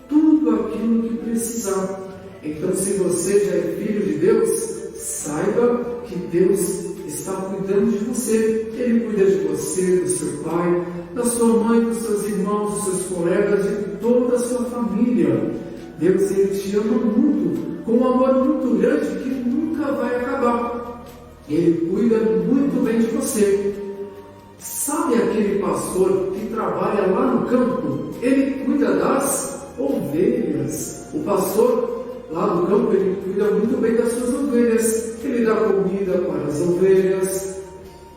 tudo aquilo que precisar. Então, se você já é filho de Deus, saiba que Deus está cuidando de você. Ele cuida de você, do seu pai, da sua mãe, dos seus irmãos, dos seus colegas, de toda a sua família. Deus, Ele te ama muito, com um amor muito grande que nunca vai acabar. Ele cuida muito bem de você. Sabe aquele pastor que trabalha lá no campo? Ele cuida das ovelhas. O pastor lá no campo, ele cuida muito bem das suas ovelhas. Ele dá comida para as ovelhas,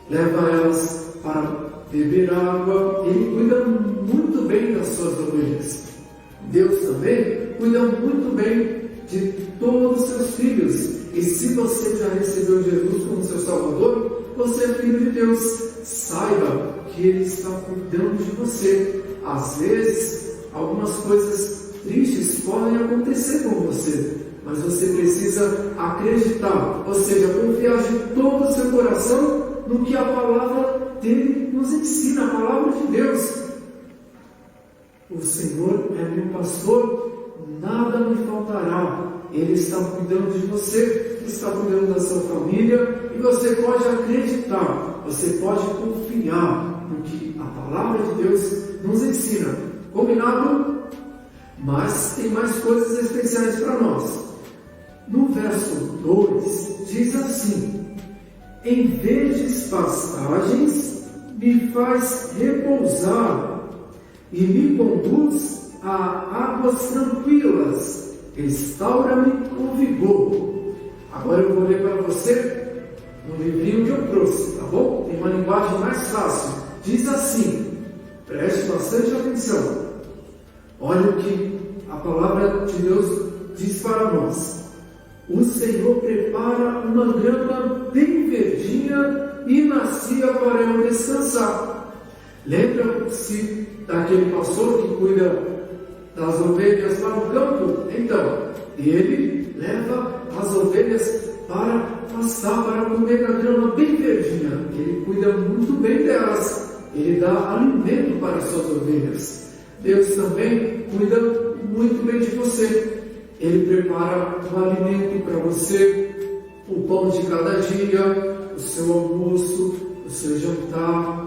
leva elas para beber água. Ele cuida muito bem das suas ovelhas. Deus também cuida muito bem de todos os seus filhos. E se você já recebeu Jesus como seu Salvador, você é filho de Deus. Saiba que Ele está cuidando de você. Às vezes, algumas coisas tristes podem acontecer com você, mas você precisa acreditar, ou seja, confiar de todo o seu coração no que a palavra dele nos ensina, a palavra de Deus. O Senhor é meu pastor, nada me faltará. Ele está cuidando de você, está cuidando da sua família, e você pode acreditar, você pode confiar no que a palavra de Deus nos ensina. Combinado? Mas tem mais coisas especiais para nós. No verso 2 diz assim: em verdes pastagens me faz repousar e me conduz a águas tranquilas, restaura-me com vigor. Agora eu vou ler para você no livrinho que eu trouxe, tá bom? Tem uma linguagem mais fácil. Diz assim, preste bastante atenção. Olha o que a palavra de Deus diz para nós. O Senhor prepara uma grama bem verdinha e macia para eu descansar. Lembra-se daquele pastor que cuida das ovelhas lá no campo? Então, ele leva as ovelhas para pastar, para comer na grama bem verdinha. Ele cuida muito bem delas. Ele dá alimento para as suas ovelhas. Deus também cuida muito bem de você. Ele prepara um alimento para você, o pão de cada dia, o seu almoço, o seu jantar,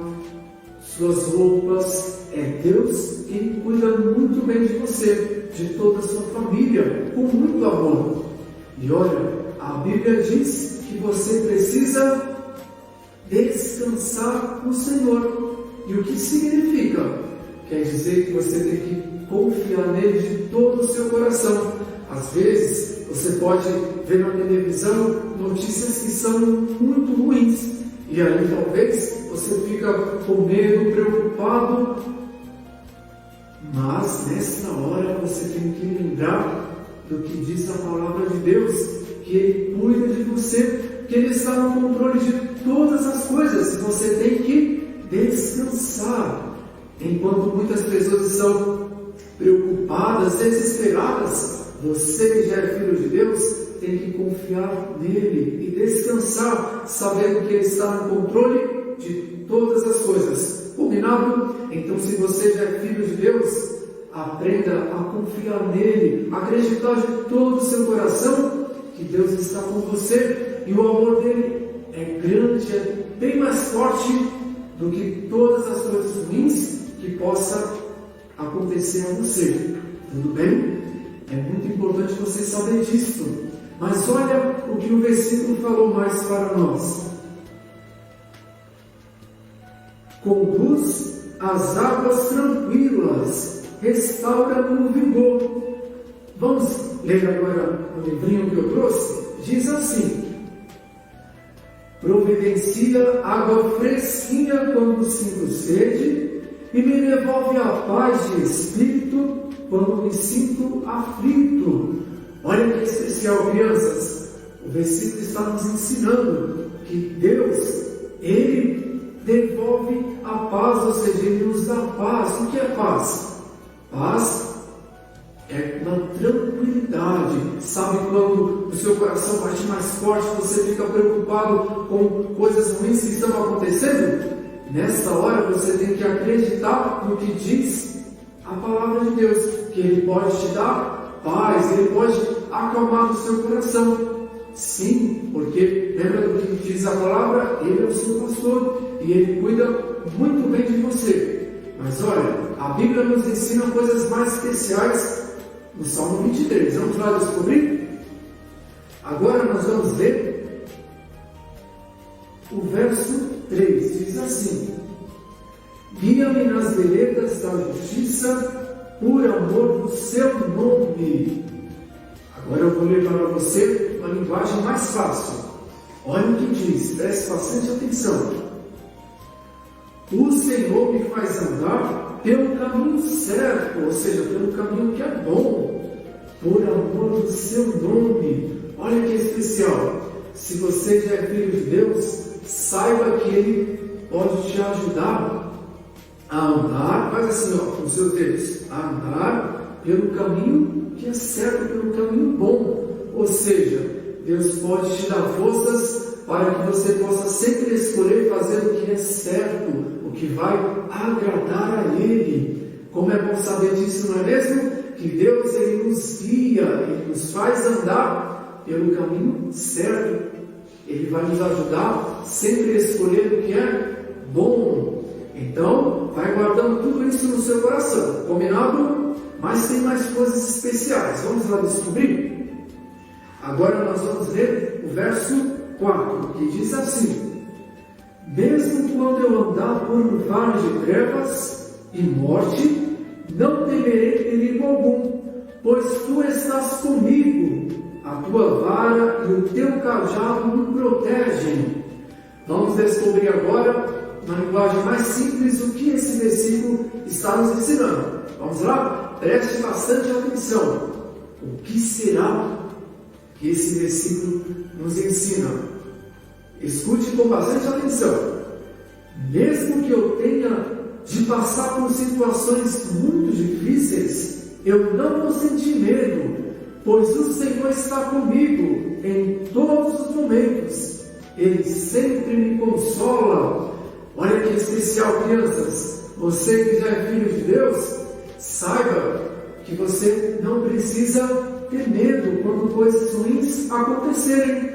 suas roupas. É Deus quem cuida muito bem de você, de toda a sua família, com muito amor. E olha, a Bíblia diz que você precisa descansar no Senhor. E o que significa? Quer dizer que você tem que confiar nele de todo o seu coração. Às vezes, você pode ver na televisão notícias que são muito ruins. E aí, talvez, você fica com medo, preocupado. Mas, nesta hora, você tem que lembrar do que diz a palavra de Deus, que Ele cuida de você, que Ele está no controle de todas as coisas. Você tem que descansar. Enquanto muitas pessoas estão preocupadas, desesperadas, você que já é filho de Deus tem que confiar nele e descansar, sabendo que Ele está no controle de todas as coisas. Combinado? Então, se você já é filho de Deus, aprenda a confiar nele, acreditar de todo o seu coração que Deus está com você e o amor dele é grande, é bem mais forte do que todas as coisas ruins que possa acontecer a você. Tudo bem? É muito importante você saber disso. Mas olha o que o versículo falou mais para nós. Conduz as águas tranquilas, restaura-me o vigor. Vamos ler agora o livrinho que eu trouxe? Diz assim: providencia água fresquinha quando sinto sede e me devolve a paz de espírito quando me sinto aflito. Olha que especial, crianças. O versículo está nos ensinando que Deus, Ele devolve a paz, ou seja, Ele nos dá paz. O que é paz? Paz é uma tranquilidade. Sabe quando o seu coração bate mais forte, você fica preocupado com coisas ruins que estão acontecendo? Nesta hora você tem que acreditar no que diz a palavra de Deus, que Ele pode te dar paz, Ele pode acalmar o seu coração. Sim, porque lembra do que diz a palavra? Ele é o seu pastor e Ele cuida muito bem de você. Mas olha, a Bíblia nos ensina coisas mais especiais no Salmo 23. Vamos lá descobrir? Agora nós vamos ler o verso 3. Diz assim: guia-me nas veredas da justiça por amor do seu nome. Agora eu vou ler para você uma linguagem mais fácil. Olha o que diz, preste bastante atenção. O Senhor me faz andar pelo caminho certo, ou seja, pelo caminho que é bom, por amor do seu nome. Olha que especial. Se você já é filho de Deus, saiba que Ele pode te ajudar a andar, faz assim, ó, com os seus dedos, a andar pelo caminho que é certo, pelo caminho bom, Ou seja, Deus pode te dar forças para que você possa sempre escolher fazer o que é certo, o que vai agradar a Ele. Como é bom saber disso, não é mesmo? Que Deus, Ele nos guia, Ele nos faz andar pelo caminho certo. Ele vai nos ajudar sempre a escolher o que é bom. Então, vai guardando tudo isso no seu coração. Combinado? Mas tem mais coisas especiais. Vamos lá descobrir? Agora nós vamos ler o verso 4, que diz assim: mesmo quando eu andar por um vale de trevas e morte, não temerei perigo algum, pois tu estás comigo, a tua vara e o teu cajado me protegem. Vamos descobrir agora, na linguagem mais simples, o que esse versículo está nos ensinando. Vamos lá? Preste bastante atenção. O que será que esse versículo nos ensina? Escute com bastante atenção. Mesmo que eu tenha de passar por situações muito difíceis, eu não vou sentir medo, pois o Senhor está comigo em todos os momentos. Ele sempre me consola. Olha que especial, crianças. Você que já é filho de Deus, saiba que você não precisa ter medo quando coisas ruins acontecerem.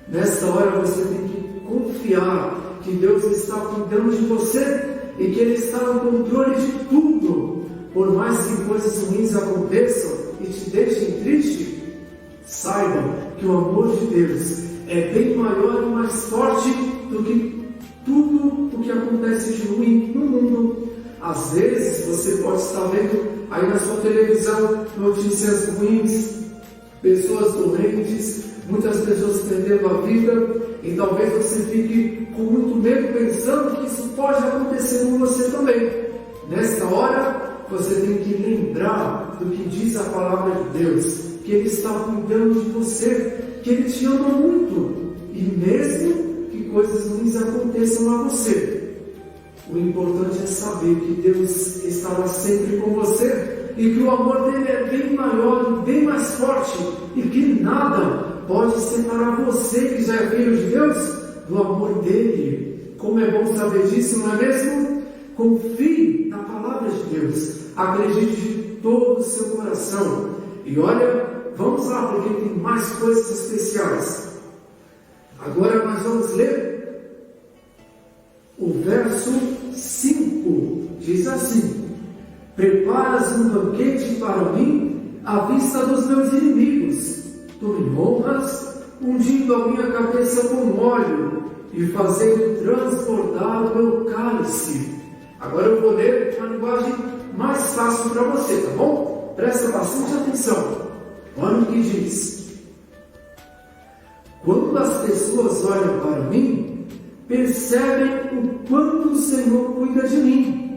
Nesta hora você tem que confiar que Deus está cuidando de você e que Ele está no controle de tudo. Por mais que coisas ruins aconteçam e te deixem triste, saibam que o amor de Deus é bem maior e mais forte do que tudo o que acontece de ruim no mundo. Às vezes você pode estar vendo aí na sua televisão notícias ruins, pessoas doentes, muitas pessoas perdendo a vida, e talvez você fique com muito medo pensando que isso pode acontecer com você também. Nesta hora, você tem que lembrar do que diz a palavra de Deus, que Ele está cuidando de você, que Ele te ama muito, e mesmo que coisas ruins aconteçam a você, o importante é saber que Deus estará sempre com você e que o amor dele é bem maior e bem mais forte e que nada pode separar você, que já é filho de Deus, do amor dele. Como é bom saber disso, não é mesmo? Confie na palavra de Deus, acredite de todo o seu coração. E olha, vamos lá, porque tem mais coisas especiais. Agora nós vamos ler o verso 5, diz assim: preparas um banquete para mim à vista dos meus inimigos. Tu me honras, ungindo a minha cabeça com óleo e fazendo transbordar o meu cálice. Agora eu vou ler uma linguagem mais fácil para você, tá bom? Presta bastante atenção. Olha o que diz: quando as pessoas olham para mim, percebem o quanto o Senhor cuida de mim.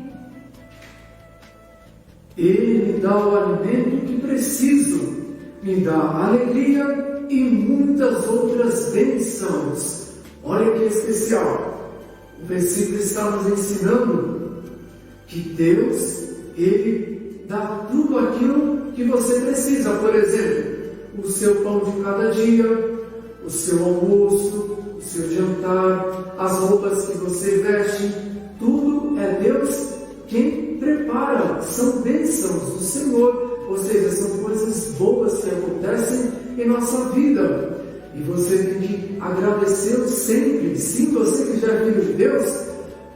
Ele me dá o alimento que preciso, me dá alegria e muitas outras bênçãos. Olha que especial. O versículo está nos ensinando que Deus, Ele dá tudo aquilo que você precisa. Por exemplo, o seu pão de cada dia, o seu almoço, o seu jantar, as roupas que você veste, tudo é Deus quem prepara, são bênçãos do Senhor, ou seja, são coisas boas que acontecem em nossa vida, e você tem que agradecê-lo sempre. Sim, você que já é filho de Deus,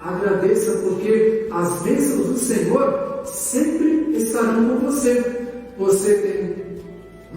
agradeça, porque as bênçãos do Senhor sempre estarão com você. Você tem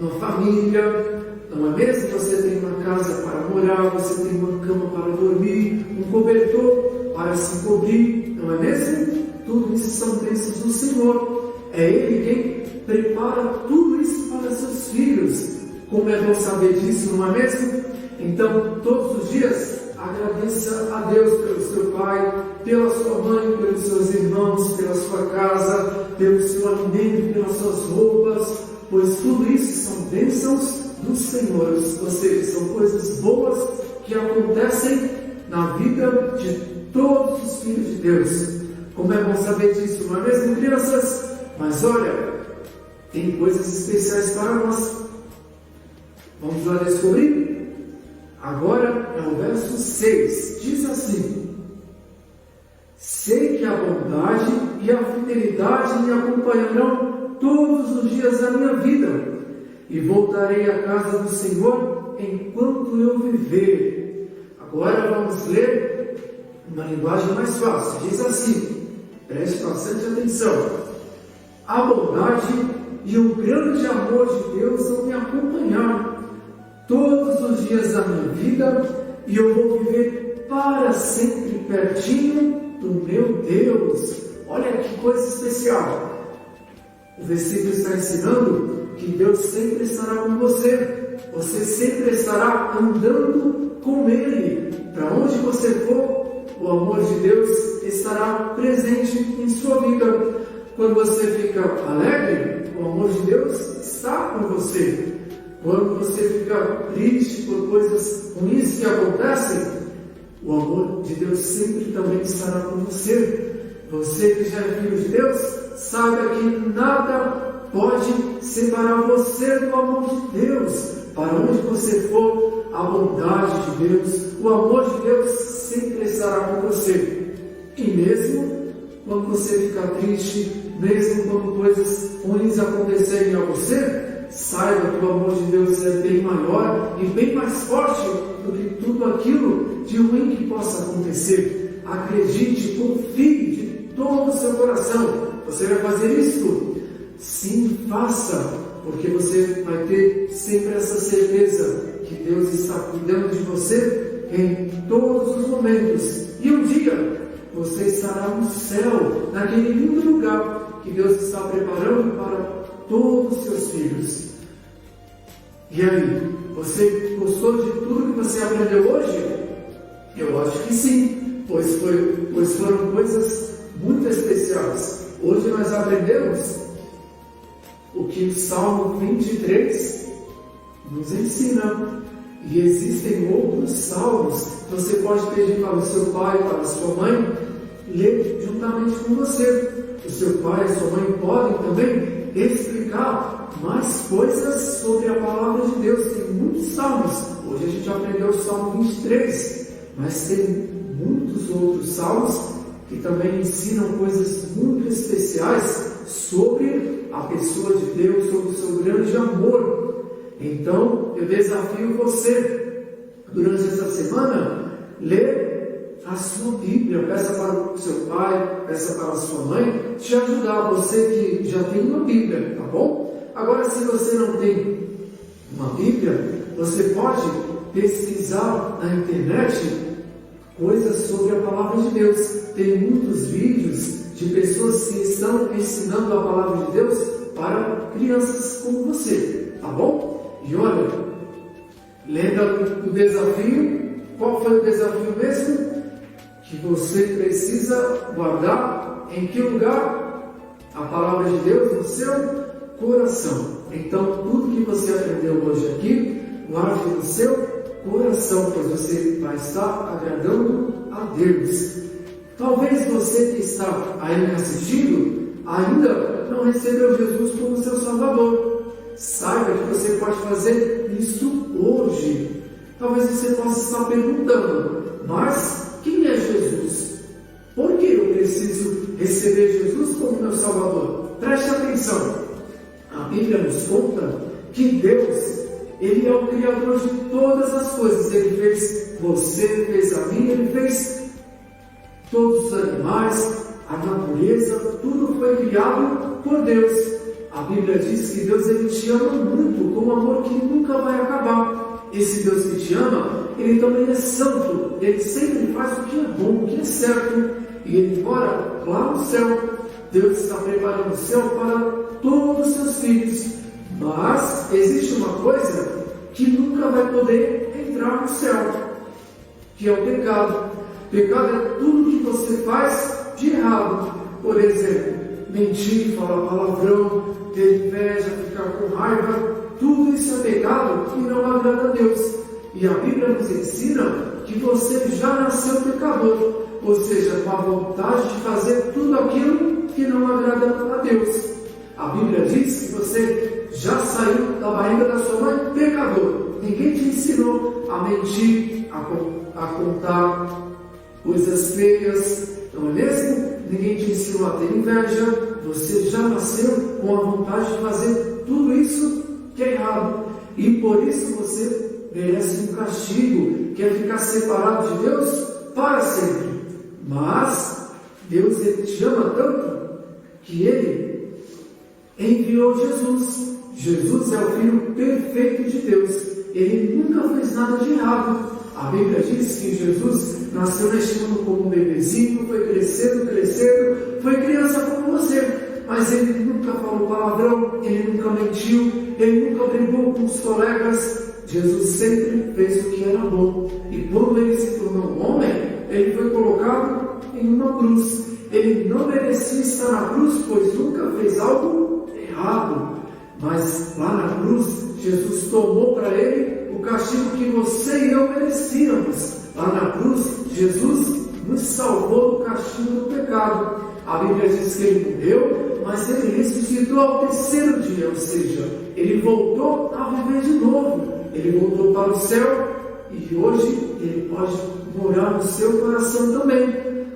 uma família, não é mesmo? Você tem uma casa para morar, você tem uma cama para dormir, um cobertor para se cobrir, não é mesmo? Tudo isso são bênçãos do Senhor. É Ele quem prepara tudo isso para seus filhos. Como é bom saber disso, não é mesmo? Então, todos os dias, agradeça a Deus pelo seu pai, pela sua mãe, pelos seus irmãos, pela sua casa, pelo seu alimento, pelas suas roupas, pois tudo isso são bênçãos do Senhor, ou seja, são coisas boas que acontecem na vida de todos os filhos de Deus. Como é bom saber disso, não é mesmo, crianças? Mas olha, tem coisas especiais para nós. Vamos lá descobrir? Agora é o verso 6. Diz assim: sei que a bondade e a fidelidade me acompanharão todos os dias da minha vida, e voltarei à casa do Senhor enquanto eu viver. Agora vamos ler uma linguagem mais fácil. Diz assim, preste bastante atenção: a bondade e o grande amor de Deus vão me acompanhar todos os dias da minha vida, e eu vou viver para sempre pertinho do meu Deus. Olha que coisa especial. O versículo está ensinando que Deus sempre estará com você. Você sempre estará andando com Ele. Para onde você for, o amor de Deus estará presente em sua vida. Quando você fica alegre, o amor de Deus está com você. Quando você fica triste por coisas ruins que acontecem, o amor de Deus sempre também estará com você. Você que já é filho de Deus, saiba que nada pode separar você do amor de Deus. Para onde você for, a bondade de Deus, o amor de Deus sempre estará com você. E mesmo quando você fica triste, mesmo quando coisas ruins acontecerem a você, saiba que o amor de Deus é bem maior e bem mais forte do que tudo aquilo de ruim que possa acontecer. Acredite, confie de todo o seu coração. Você vai fazer isso? Sim, faça, porque você vai ter sempre essa certeza que Deus está cuidando de você em todos os momentos. E um dia você estará no céu, naquele lindo lugar que Deus está preparando para todos os seus filhos. E aí, você gostou de tudo que você aprendeu hoje? Eu acho que sim, pois foram coisas muito especiais. Hoje nós aprendemos o que o Salmo 23 nos ensina. E existem outros salmos que você pode pedir para o seu pai, para a sua mãe, ler juntamente com você. O seu pai e a sua mãe podem também explicar mais coisas sobre a palavra de Deus. Tem muitos salmos. Hoje a gente aprendeu o Salmo 23, mas tem muitos outros salmos que também ensinam coisas muito especiais sobre a pessoa de Deus, sobre o seu grande amor. Então, eu desafio você, durante essa semana, ler a sua Bíblia. Peça para o seu pai, peça para a sua mãe te ajudar, você que já tem uma Bíblia, tá bom? Agora, se você não tem uma Bíblia, você pode pesquisar na internet coisas sobre a palavra de Deus. Tem muitos vídeos de pessoas que estão ensinando a palavra de Deus para crianças como você, tá bom? E olha, lembra do desafio? Qual foi o desafio mesmo? Que você precisa guardar em que lugar? A palavra de Deus no seu coração. Então, tudo que você aprendeu hoje aqui, guarde no seu coração, pois você vai estar agradando a Deus. Talvez você que está aí me assistindo ainda não recebeu Jesus como seu Salvador. Saiba que você pode fazer isso hoje. Talvez você possa estar perguntando, mas quem é Jesus? Por que eu preciso receber Jesus como meu Salvador? Preste atenção. A Bíblia nos conta que Deus, Ele é o Criador de todas as coisas. Ele fez você, fez a mim, Ele fez todos os animais, a natureza, tudo foi criado por Deus. A Bíblia diz que Deus, Ele te ama muito, com um amor que nunca vai acabar. Esse Deus que te ama, Ele também é santo. Ele sempre faz o que é bom, o que é certo. E Ele mora lá no céu. Deus está preparando o céu para todos os seus filhos. Mas existe uma coisa que nunca vai poder entrar no céu, que é o pecado. Pecado é tudo que você faz de errado. Por exemplo, mentir, falar palavrão, ter inveja, ficar com raiva. Tudo isso é pecado e não agrada a Deus. E a Bíblia nos ensina que você já nasceu pecador, ou seja, com a vontade de fazer tudo aquilo que não agrada a Deus. A Bíblia diz que você já saiu da barriga da sua mãe pecador. Ninguém te ensinou a mentir, a contar coisas feias, não é mesmo? Ninguém te ensinou a ter inveja. Você já nasceu com a vontade de fazer tudo isso que é errado. E por isso você merece um castigo, que é ficar separado de Deus para sempre. Mas Deus, Ele te ama tanto que Ele enviou Jesus. Jesus é o Filho perfeito de Deus. Ele nunca fez nada de errado. A Bíblia diz que Jesus nasceu neste mundo como um bebezinho, foi crescendo, foi criança como você. Mas ele nunca falou palavrão, ele nunca mentiu, ele nunca brigou com os colegas. Jesus sempre fez o que era bom. E quando ele se tornou um homem, ele foi colocado em uma cruz. Ele não merecia estar na cruz, pois nunca fez algo errado. Mas lá na cruz, Jesus tomou para ele o castigo que você e eu merecíamos. Lá na cruz, Jesus nos salvou do castigo do pecado. A Bíblia diz que ele morreu, mas ele ressuscitou ao terceiro dia, ou seja, ele voltou a viver de novo. Ele voltou para o céu e hoje ele pode morar no seu coração também.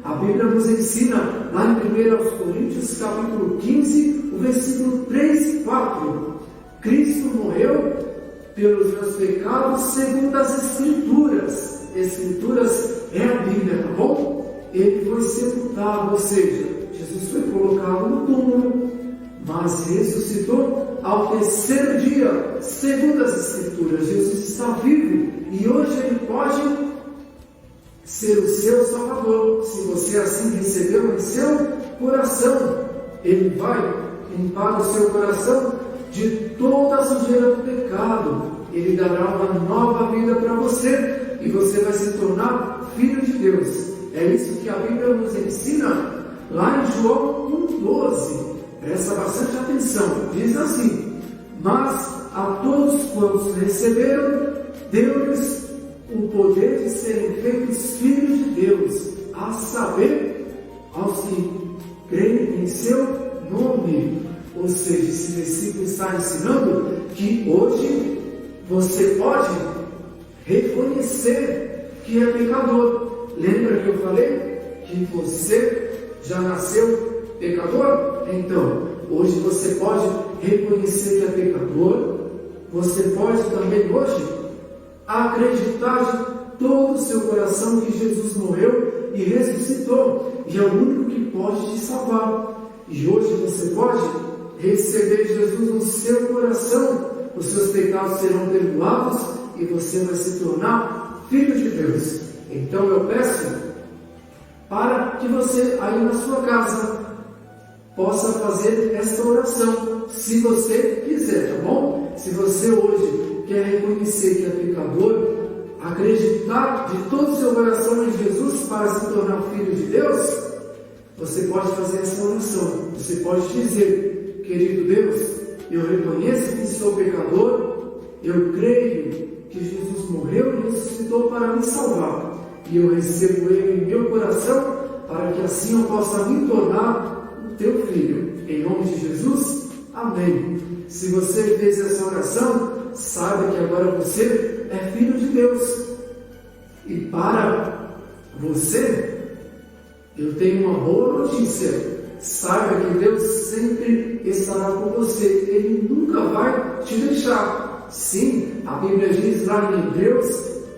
A Bíblia nos ensina lá em 1 Coríntios capítulo 15, o versículo 3 e 4. Cristo morreu pelos meus pecados segundo as Escrituras. Escrituras é a Bíblia, tá bom? Ele foi sepultado, ou seja, Jesus foi colocado no túmulo, mas ressuscitou ao terceiro dia, segundo as Escrituras. Jesus está vivo e hoje ele pode ser o seu Salvador. Se você assim recebeu em seu coração, ele vai limpar o seu coração de toda a sujeira do pecado. Ele dará uma nova vida para você e você vai se tornar filho de Deus. É isso que a Bíblia nos ensina lá em João 1,12. Presta bastante atenção. Diz assim: mas a todos quantos receberam, deu-lhes o poder de serem feitos filhos de Deus, a saber, aos que creem em seu nome. Ou seja, esse versículo está ensinando que hoje você pode reconhecer que é pecador. Lembra que eu falei que você já nasceu pecador? Então, hoje você pode reconhecer que é pecador. Você pode também hoje acreditar de todo o seu coração que Jesus morreu e ressuscitou, e é o único que pode te salvar. E hoje você pode receber Jesus no seu coração, os seus pecados serão perdoados e você vai se tornar filho de Deus. Então eu peço para que você aí na sua casa possa fazer esta oração, se você quiser, tá bom? Se você hoje quer reconhecer que é pecador, acreditar de todo o seu coração em Jesus para se tornar filho de Deus, você pode fazer essa oração. Você pode dizer: querido Deus, eu reconheço que sou pecador, eu creio que Jesus morreu e ressuscitou para me salvar, e eu recebo Ele em meu coração, para que assim eu possa me tornar o teu filho. Em nome de Jesus, amém. Se você fez essa oração, saiba que agora você é filho de Deus. E para você, eu tenho uma boa notícia. Saiba que Deus sempre estará com você. Ele nunca vai te deixar. Sim, a Bíblia diz lá em Hebreus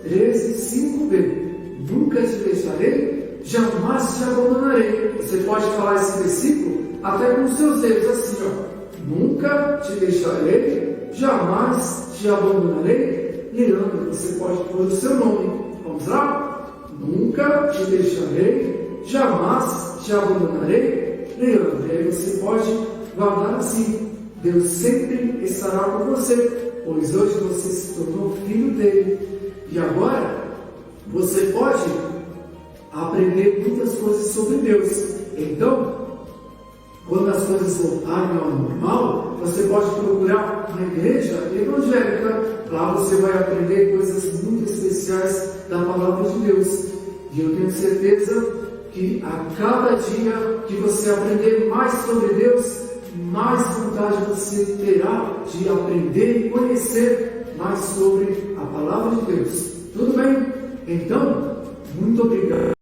13, 5b: nunca te deixarei, jamais te abandonarei. Você pode falar esse versículo até com os seus dedos, assim, ó. Nunca te deixarei, jamais te abandonarei. Leandro, você pode pôr o seu nome. Vamos lá? Nunca te deixarei, jamais te abandonarei. Leandro, e aí você pode guardar assim: Deus sempre estará com você, pois hoje você se tornou filho dele. E agora você pode aprender muitas coisas sobre Deus. Então, quando as coisas voltarem ao normal, você pode procurar uma igreja evangélica. Lá você vai aprender coisas muito especiais da palavra de Deus. E eu tenho certeza que a cada dia que você aprender mais sobre Deus, mais vontade você terá de aprender e conhecer mais sobre a palavra de Deus. Tudo bem? Então, muito obrigado.